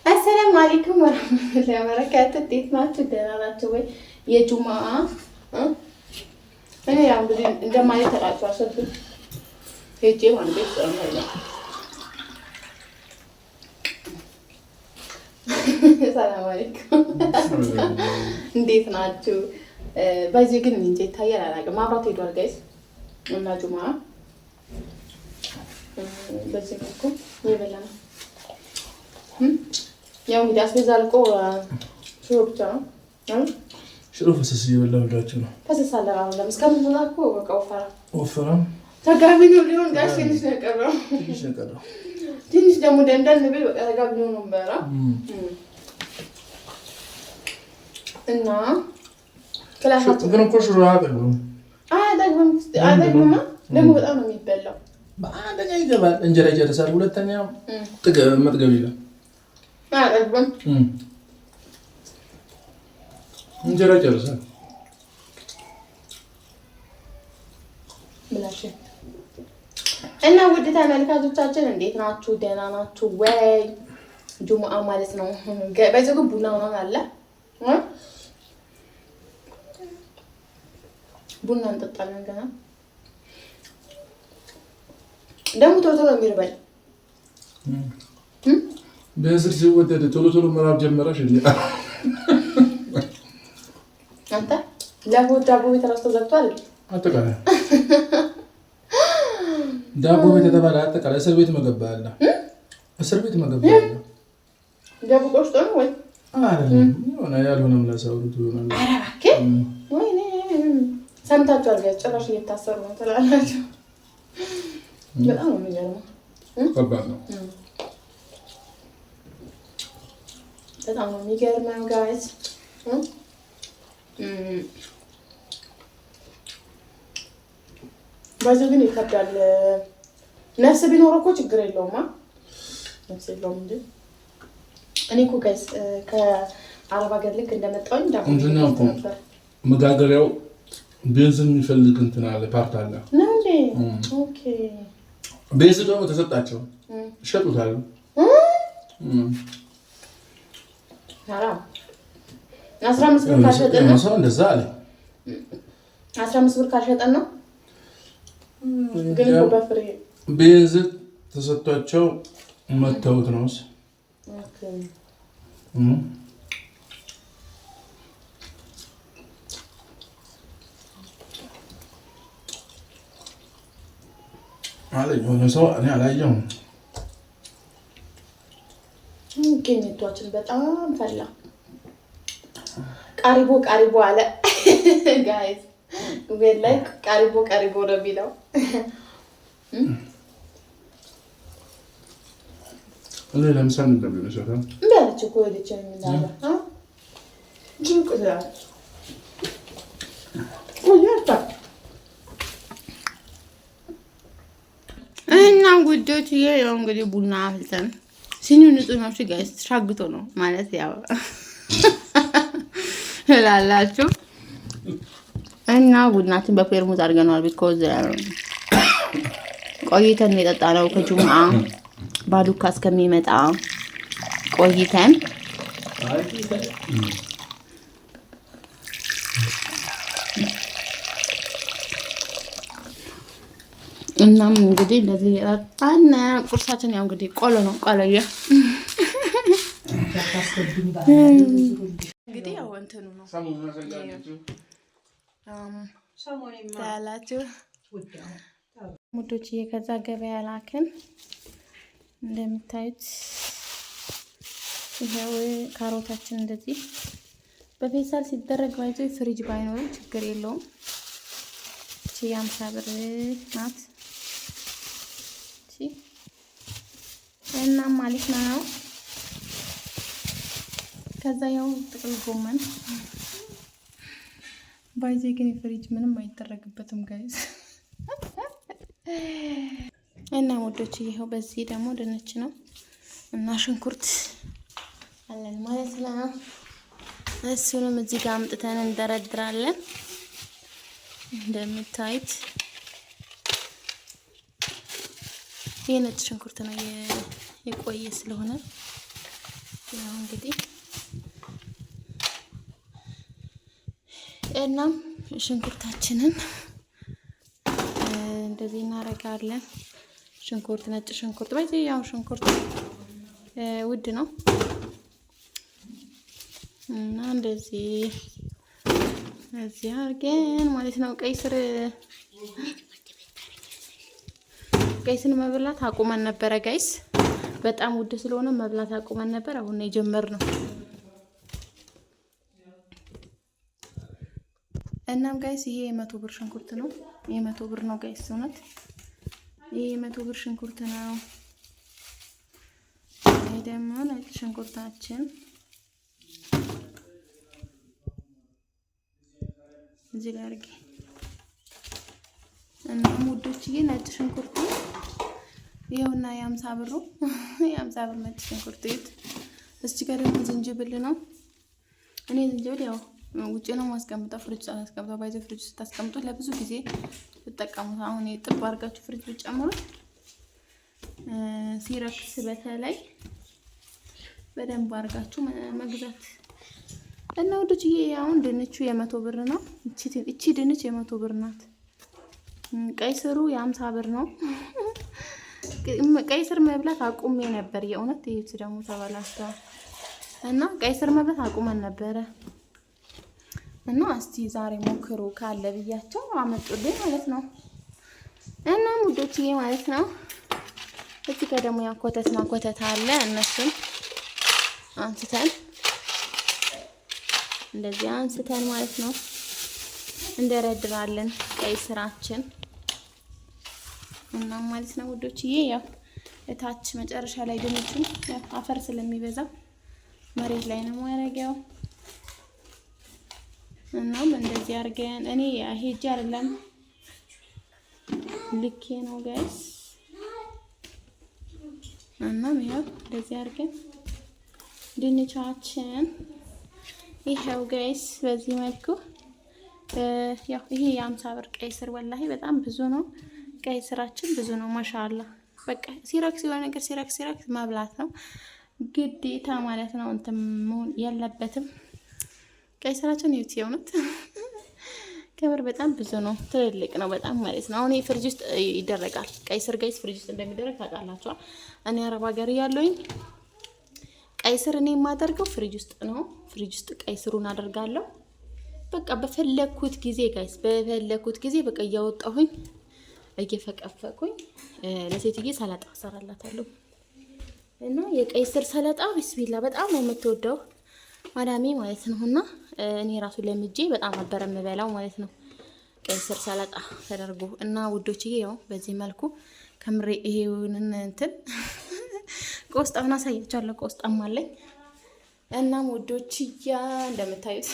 السلام عليكم ورحمة الله وبركاته. እንዴት ናችሁ? ደህና ናችሁ ወይ? የጁማ እኔ ያው እንግዲህ እንደማለት ተቃጥቷል። ሰልፍ ሄጄ ማለት ቤት ሰላም ሰላም አለይኩም እንዴት ናችሁ? በዚህ ግን እንዴ ታያል አላውቅም። ማብራት ሄዷል ጋይስ እና ጁማ በዚህ መልኩ ይበላ ነው። ያው እንግዲህ አስቤዛ አልቆ ሽሮ ብቻ ነው። ሽሮ ፈሰስ እየበላሁላችሁ ነው። ፈሰስ አለ አሁን ለምስከምንና እኮ በቃ ወፈራ ተጋቢ ነው ሊሆን ጋር ትንሽ ነው የቀረው። ትንሽ ደግሞ ደንደን ብል በቃ ተጋቢ ነው በራ እና ክላሳችን ግን እኮ ሽሮ አያጠግብም። አያጠግብም ደግሞ በጣም ነው የሚበላው። በአንደኛ ይገባል እንጀራ ይጨርሳል። ሁለተኛ መጥገብ ይላል። አያጠግብም እንጀራ ይጨርሳል ብላችሁ እና ውድ ተመልካቾቻችን እንዴት ናችሁ? ደህና ናችሁ ወይ? ጁሙአ ማለት ነው። በዚህ ግን ቡና ነው አለ ቡና እንጠጣለን። ገና ደግሞ ቶሎ ቶሎ የሚርበል በእስር ሲወደድ ቶሎ ቶሎ መራብ ጀመረሽ እንዴ? አንተ ለሆድ ዳቦ ቤት ራስ ተዘግቷል። አጠቃላይ ዳቦ ቤት ተባለ። አጠቃላይ እስር ቤት መገባ አለ። እስር ቤት መገባ አለ። ዳቦ ቆርጦ ነው ወይ አይደለም? የሆነ ያልሆነም ለሰውሩት ይሆናል። ኧረ እባክህ ወይኔ ሰምታችኋል። ጭራሽ እየታሰሩ ነው ትላላችሁ። በጣም ነው የሚገርመው። ከባድ ነው። በጣም ነው የሚገርመው ጋይስ። በዚህ ግን ይከብዳል። ነፍስ ቢኖር እኮ ችግር የለውም። ነፍስ የለውም እንጂ እኔ እኮ ጋይስ ከአረብ ሀገር ልክ እንደመጣሁኝ ነበር መጋገሪያው ቤንዚን የሚፈልግ እንትን አለ ፓርት አለ ነው እንዴ? ኦኬ ቤንዚን ደግሞ ተሰጣቸው ይሸጡታል። አራ 15 ብር ካልሸጠን ነው ሰው እንደዛ አለ። 15 ብር ካልሸጠን ነው ግን እኮ በፍሬ ቤንዚን ተሰጥቷቸው መተውት ነው። ኦኬ አለኝ የሆነ ሰው እኔ አላየሁም። ኬኔቷችን በጣም ፈላ። ቃሪቦ አለ ጋይስ። ቤት ላይ ቃሪቦ ነው የሚለው። እኔ ለምሳሌ እንደምን ይሰራል እንዳለች እኮ ወደች የሚላለ ጅንቁ ይላል ወያታ እና ጉዶች ያው እንግዲህ ቡና አፍልተን ሲኒው ንጹህ ነው ጋይስ። ሻግቶ ነው ማለት ያው ላላችሁ እና ቡናችን በፌርሙዝ አድርገናል። ቢኮዝ ቆይተን የጠጣነው ከጁምአ ባዱካ እስከሚመጣ ቆይተን እናም እንግዲህ እንደዚህ የጠጣን ቁርሳችን ያው እንግዲህ ቆሎ ነው። ቆሎዬ እንግዲህ ያው እንትኑ ነው ታላችሁ ሙዶችዬ። ከዛ ገበያ ላክን እንደምታዩት ይሄው ካሮታችን እንደዚህ በፌሳል ሲደረግ ባይዞ ፍሪጅ ባይኖርም ችግር የለውም። እቺ 50 ብር ናት። እቺ እና ማለት ነው። ከዛ ያው ጥቅል ጎመን ባይዞ ግን ፍሪጅ ምንም አይደረግበትም ጋይስ። እና ወዶች ይሄው በዚህ ደግሞ ድንች ነው እና ሽንኩርት አለን ማለት ነው። እሱንም እዚህ ጋር አምጥተን እንደረድራለን። እንደምታዩት ይሄ ነጭ ሽንኩርት ነው የቆየ ስለሆነ ያው እንግዲህ እናም ሽንኩርታችንን እንደዚህ እናደርጋለን። ሽንኩርት፣ ነጭ ሽንኩርት በዚህ ያው ሽንኩርት ውድ ነው እና እንደዚህ እዚህ አድርገን ማለት ነው። ቀይ ስር መብላት አቁመን ነበረ ጋይስ። በጣም ውድ ስለሆነ መብላት አቁመን ነበር። አሁን ነው የጀመርነው። እናም ጋይስ ይሄ 100 ብር ሽንኩርት ነው። ይሄ 100 ብር ነው ጋይስ። እውነት ይሄ 100 ብር ሽንኩርት ነው። ይሄ ደግሞ ነጭ ሽንኩርታችን እዚህ ጋር አድርጌ እና ሙዶችዬ ነጭ ሽንኩርት ይኸውና የ50 ብሩ የ50 ብር ነጭ ሽንኩርት ይት። እዚህ ጋር ደግሞ ዝንጅብል ነው። እኔ ዝንጅብል ያው ውጪ ነው ማስቀምጠው፣ ፍሪጅ አስቀምጠው። ባይዘ ፍሪጅ ስታስቀምጡ ለብዙ ጊዜ ተጠቀሙት። አሁን ጥብ አድርጋችሁ ፍሪጅ ብትጨምሩት ሲረክስ በተለይ በደንብ አድርጋችሁ መግዛት እና ወዶችዬ አሁን ድንቹ የ100 ብር ነው። እቺ ድንች የ100 ብር ናት። ቀይ ስሩ የ50 ብር ነው። ቀይ ስር መብላት አቁሜ ነበር የእውነት። ይሄት ደግሞ ተበላሽቷል እና ቀይ ስር መብላት አቁመን ነበረ እና እስቲ ዛሬ ሞክሩ ካለ ብያቸው አመጡልኝ ማለት ነው። እና ሙዶችዬ ማለት ነው። እዚህ ጋር ደግሞ ያው ኮተት አለ። እነሱን አንስተን እንደዚህ አንስተን ማለት ነው እንደረድራለን ቀይ ስራችን እና ማለት ነው ውዶችዬ። ያው እታች መጨረሻ ላይ ድንቹን አፈር ስለሚበዛ መሬት ላይ ነው ማረጋው። እናም እንደዚህ አድርገን እኔ ሄጄ አይደለም ልኬ ነው ጋይስ። እናም ያው እንደዚህ አድርገን ድንቻችን ይሄው ጋይስ በዚህ መልኩ ያው ይሄ የ50 ብር ቀይ ስር ወላሂ በጣም ብዙ ነው። ቀይ ስራችን ብዙ ነው ማሻአላ። በቃ ሲራክስ የሆነ ነገር ሲራክስ ማብላት ነው ግዴታ ማለት ነው። እንትን መሆን የለበትም። ቀይ ስራችን ይውት የእውነት ከበር በጣም ብዙ ነው። ትልልቅ ነው በጣም ማለት ነው። አሁን ፍሪጅ ውስጥ ይደረጋል ቀይ ስር ጋይስ። ፍሪጅ ውስጥ እንደሚደረግ ታውቃላችሁ። እኔ አረብ ሀገር ያለውኝ ቀይ ስር እኔ የማደርገው ፍሪጅ ውስጥ ነው። ፍሪጅ ውስጥ ቀይ ስሩን አደርጋለሁ። በቃ በፈለኩት ጊዜ ጋይስ በፈለኩት ጊዜ በቃ እያወጣሁኝ እየፈቀፈኩኝ ለሴትዬ ሰላጣ ሰራላታለሁ። እና የቀይ ስር ሰላጣ ቢስሚላ በጣም ነው የምትወደው ማዳሜ ማለት ነው። እና እኔ ራሱ ለምጄ በጣም ነበር የምበላው ማለት ነው ቀይ ስር ሰላጣ ተደርጎ። እና ውዶችዬ ያው በዚህ መልኩ ከምሬ ይሄውን እንትን ቆስጣውን አሳያችኋለሁ። ቆስጣም አለኝ። እናም ውዶችዬ እንደምታዩት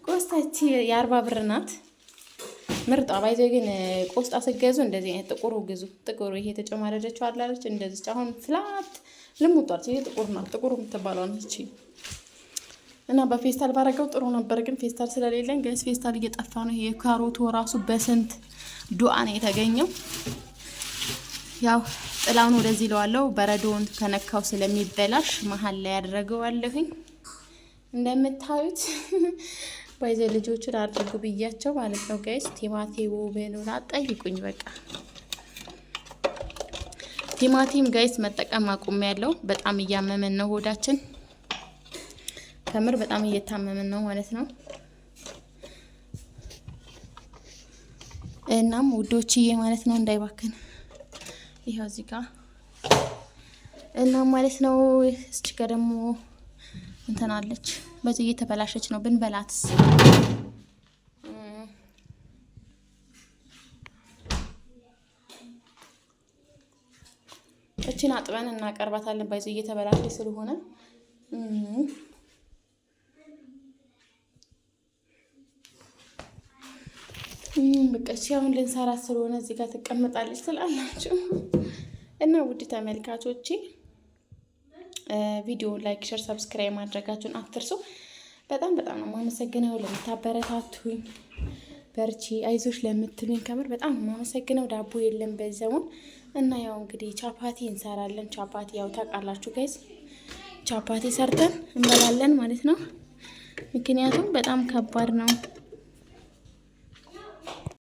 ቆስጣች የ40 ብር ናት። ምርጧ ባይዘ ግን ቆስጣ ስገዙ እንደዚህ አይነት ጥቁሩ ግዙ። ጥቁሩ ይሄ ተጨማደደችው አላለች እንደዚህ አሁን ፍላት ልሙጧል። ይሄ ጥቁር ናት። ጥቁሩ የምትባለው ነች። እና በፌስታል ባረገው ጥሩ ነበር፣ ግን ፌስታል ስለሌለን ጋይስ ፌስታል እየጠፋ ነው። ይሄ ካሮቱ ራሱ በስንት ዱአ ነው የተገኘው። ያው ጥላውን ወደዚህ ለዋለው በረዶውን ከነካው ስለሚበላሽ መሀል ላይ ያደረገዋለሁኝ። እንደምታዩት ባይዘ ልጆቹን አድርጉ ብያቸው ማለት ነው ጋይስ። ቲማቲም በሉላ ጠይቁኝ። በቃ ቲማቲም ጋይስ መጠቀም አቁም ያለው በጣም እያመመን ነው ሆዳችን። ከምር በጣም እየታመመን ነው ማለት ነው። እናም ውዶችዬ ማለት ነው እንዳይባክን ይሄው እዚህ ጋር እና ማለት ነው። እስኪ ጋር ደግሞ እንትን አለች በዚህ እየተበላሸች ነው ብንበላትስ? እቺን አጥበን እናቀርባታለን። በዚህ እየተበላሸች ስለሆነ በቃ እሺ አሁን ልንሰራ ስለሆነ እዚህ ጋር ትቀመጣለች ስላላችሁ እና ውድ ተመልካቾቼ ቪዲዮ ላይክ፣ ሼር፣ ሰብስክራይብ ማድረጋችሁን አትርሱ። በጣም ነው የማመሰግነው ለምታበረታቱኝ በርቺ አይዞሽ ለምትሉኝ ከምር በጣም የማመሰግነው። ዳቦ የለም በዛውን እና ያው እንግዲህ ቻፓቲ እንሰራለን። ቻፓቲ ያው ታውቃላችሁ ጋይስ፣ ቻፓቲ ሰርተን እንበላለን ማለት ነው። ምክንያቱም በጣም ከባድ ነው።